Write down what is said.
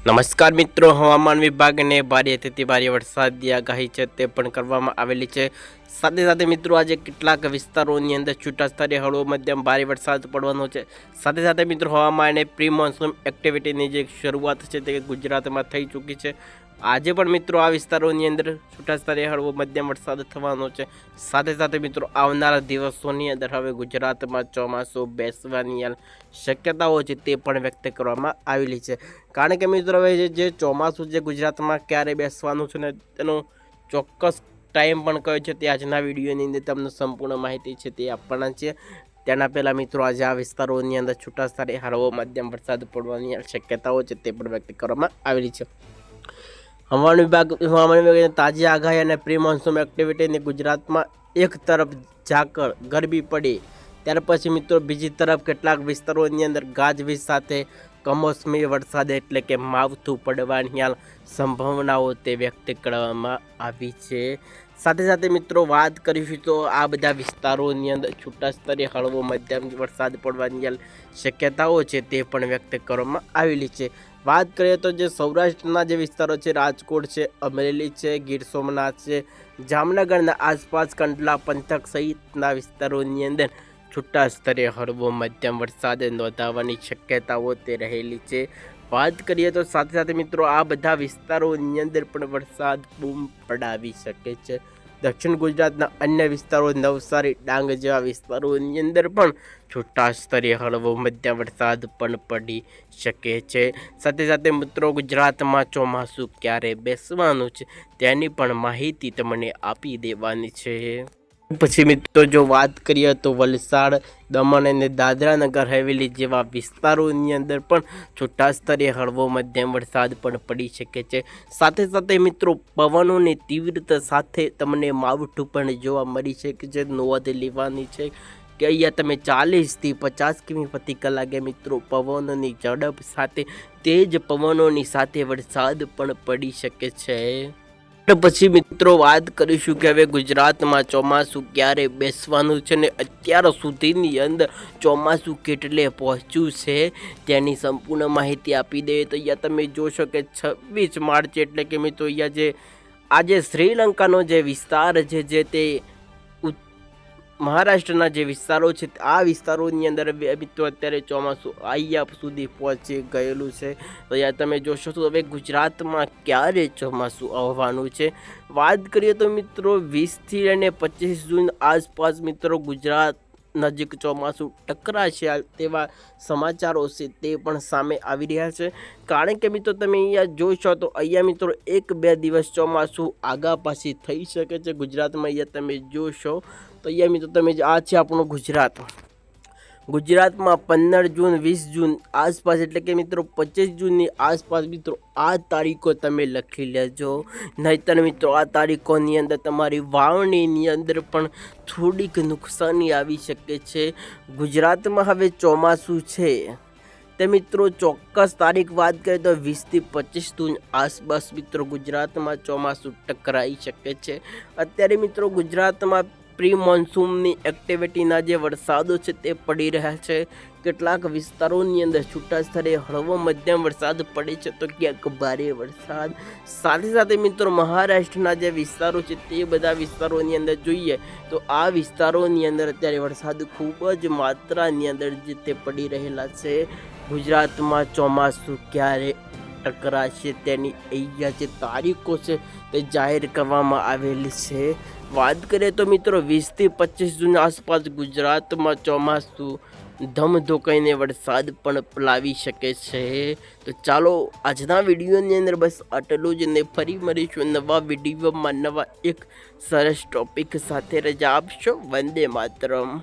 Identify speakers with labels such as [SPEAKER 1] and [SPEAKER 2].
[SPEAKER 1] નમસ્કાર મિત્રો, હવામાન વિભાગને ભારે અતિ ભારે વરસાદની આગાહી છે તે પણ કરવામાં આવેલી છે। સાથે સાથે મિત્રો આજે કેટલાક વિસ્તારોની અંદર છૂટાછવાયા હળવો મધ્યમ ભારે વરસાદ પડવાનો છે। સાથે સાથે મિત્રો હવામાને પ્રી મોન્સૂન એક્ટિવિટીની જે શરૂઆત છે તે ગુજરાતમાં થઈ ચૂકી છે। આજે પણ મિત્રો આ વિસ્તારોની અંદર છૂટાછવાયા હળવો મધ્યમ વરસાદ થવાનો છે। સાથે સાથે મિત્રો આવનારા દિવસોની અંદર હવે ગુજરાતમાં ચોમાસું બેસવાની શક્યતાઓ છે તે પણ વ્યક્ત કરવામાં આવેલી છે। કારણ કે મિત્રો હવે જે ચોમાસું જે ગુજરાતમાં ક્યારે બેસવાનું છે ને તેનો ચોક્કસ ટાઈમ પણ કયો છે તે આજના વિડીયોની અંદર તમને સંપૂર્ણ માહિતી છે તે આપવાના છે। તેના પહેલાં મિત્રો આજે આ વિસ્તારોની અંદર છૂટાછવાયા હળવો મધ્યમ વરસાદ પડવાની શક્યતાઓ છે તે પણ વ્યક્ત કરવામાં આવેલી છે। હવામાન વિભાગે તાજી આગાહી અને પ્રી મોન્સૂન એક્ટિવિટીની ગુજરાતમાં એક તરફ ઝાકળ ગરમી પડી ત્યાર પછી મિત્રો બીજી તરફ કેટલાક વિસ્તારોની અંદર ગાજવીજ સાથે કમોસમી વરસાદ એટલે કે માવઠું પડવાની સંભાવનાઓ તે વ્યક્ત કરવામાં આવી છે। સાથે સાથે મિત્રો વાત કરીશું તો આ બધા વિસ્તારોની અંદર છૂટાછવાયા હળવો મધ્યમ વરસાદ પડવાની શક્યતાઓ છે તે પણ વ્યક્ત કરવામાં આવેલી છે। વાત કરીએ તો જે સૌરાષ્ટ્રના જે વિસ્તારો છે રાજકોટ છે, અમરેલી છે, ગીર સોમનાથ છે, જામનગરના આસપાસ કંડલા પંથક સહિતના વિસ્તારોની અંદર છૂટાછવાયા હળવો મધ્યમ વરસાદ નોંધાવાની શક્યતાઓ તે રહેલી છે। વાત કરીએ તો સાથે સાથે મિત્રો આ બધા વિસ્તારોની અંદર પણ વરસાદ બૂમ પડાવી શકે છે। દક્ષિણ ગુજરાતના અન્ય વિસ્તારો નવસારી ડાંગ જેવા વિસ્તારોની અંદર પણ છૂટાછવાયા હળવો મધ્યમ વરસાદ પણ પડી શકે છે। સાથે સાથે મિત્રો ગુજરાતમાં ચોમાસું ક્યારે બેસવાનું છે તેની પણ માહિતી તમને આપી દેવાની છે। પછી મિત્રો જો વાત કરીએ તો વલસાડ, દમણ અને દાદરા નગર હવેલી જેવા વિસ્તારોની અંદર પણ છૂટાછવાયા હળવો મધ્યમ વરસાદ પણ પડી શકે છે। સાથે સાથે મિત્રો પવનોની તીવ્રતા સાથે તમને માવઠું પણ જોવા મળી શકે છે। નોંધ લેવાની છે કે અહીંયા તમે 40થી 50 કિમી પ્રતિ કલાકે મિત્રો પવનોની ઝડપ સાથે તેજ પવનોની સાથે વરસાદ પણ પડી શકે છે। પછી મિત્રો વાત કરીશું કે હવે ગુજરાતમાં ચોમાસું ક્યારે બેસવાનું છે ને અત્યાર સુધીની અંદર ચોમાસું કેટલે પહોંચ્યું છે તેની સંપૂર્ણ માહિતી આપી દઈએ તો અહીંયા તમે જોશો કે 26 માર્ચ એટલે કે મિત્રો અહીંયા જે આજે શ્રીલંકાનો જે વિસ્તાર છે જે તે મહારાષ્ટ્રના જે વિસ્તારો છે આ વિસ્તારોની અંદર મિત્રો અત્યારે ચોમાસું અહીંયા સુધી પહોંચી ગયેલું છે। તો અહીંયા તમે જોશો તો હવે ગુજરાતમાં ક્યારે ચોમાસું આવવાનું છે। વાત કરીએ તો મિત્રો 20થી લઈને 25 જૂન આસપાસ મિત્રો ગુજરાત નજીક ચોમાસું ટકરાશે તેવા સમાચારો છે તે પણ સામે આવી રહ્યા છે। કારણ કે મિત્રો તમે અહીંયા જોશો તો અહીંયા મિત્રો 1-2 દિવસ ચોમાસું આગા પાછી થઈ શકે છે ગુજરાતમાં। અહીંયા તમે જોશો તો અહીંયા મિત્રો તમે આ છે આપણું ગુજરાતમાં 15 જૂન 20 જૂન આસપાસ એટલે કે મિત્રો 25 જૂનની આસપાસ મિત્રો આ તારીખો તમે લખી લેજો, નહીંતર મિત્રો આ તારીખોની અંદર તમારી વાવણીની અંદર પણ થોડીક નુકસાની આવી શકે છે। ગુજરાતમાં હવે ચોમાસું છે તે મિત્રો ચોક્કસ તારીખ વાત કરીએ તો 20થી 25 જૂન આસપાસ મિત્રો ગુજરાતમાં ચોમાસું ટકરાઈ શકે છે। અત્યારે મિત્રો ગુજરાતમાં પ્રી મોન્સૂનની એક્ટિવિટીના જે વરસાદો છે તે પડી રહ્યા છે। કેટલાક વિસ્તારોની અંદર છૂટાછવાયા હળવો મધ્યમ વરસાદ પડે છે તો ક્યાંક ભારે વરસાદ। સાથે સાથે મિત્રો મહારાષ્ટ્રના જે વિસ્તારો છે તે બધા વિસ્તારોની અંદર જોઈએ તો આ વિસ્તારોની અંદર અત્યારે વરસાદ ખૂબ જ માત્રાની અંદર જે તે પડી રહેલા છે। ગુજરાતમાં ચોમાસું ક્યારે ટકરાશે તેની અહીંયા જે તારીખો છે તે જાહેર કરવામાં આવેલી છે। વાત કરીએ તો મિત્રો 20થી 25 જૂન આસપાસ ગુજરાતમાં ચોમાસું ધમધોકાઈને વરસાદ પણ લાવી શકે છે। તો ચાલો આજના વિડીયોની અંદર બસ આટલું જ ને ફરી મળીશું નવા વિડીયોમાં નવા એક સરસ ટોપિક સાથે। રજા આપશો। વંદે માતરમ।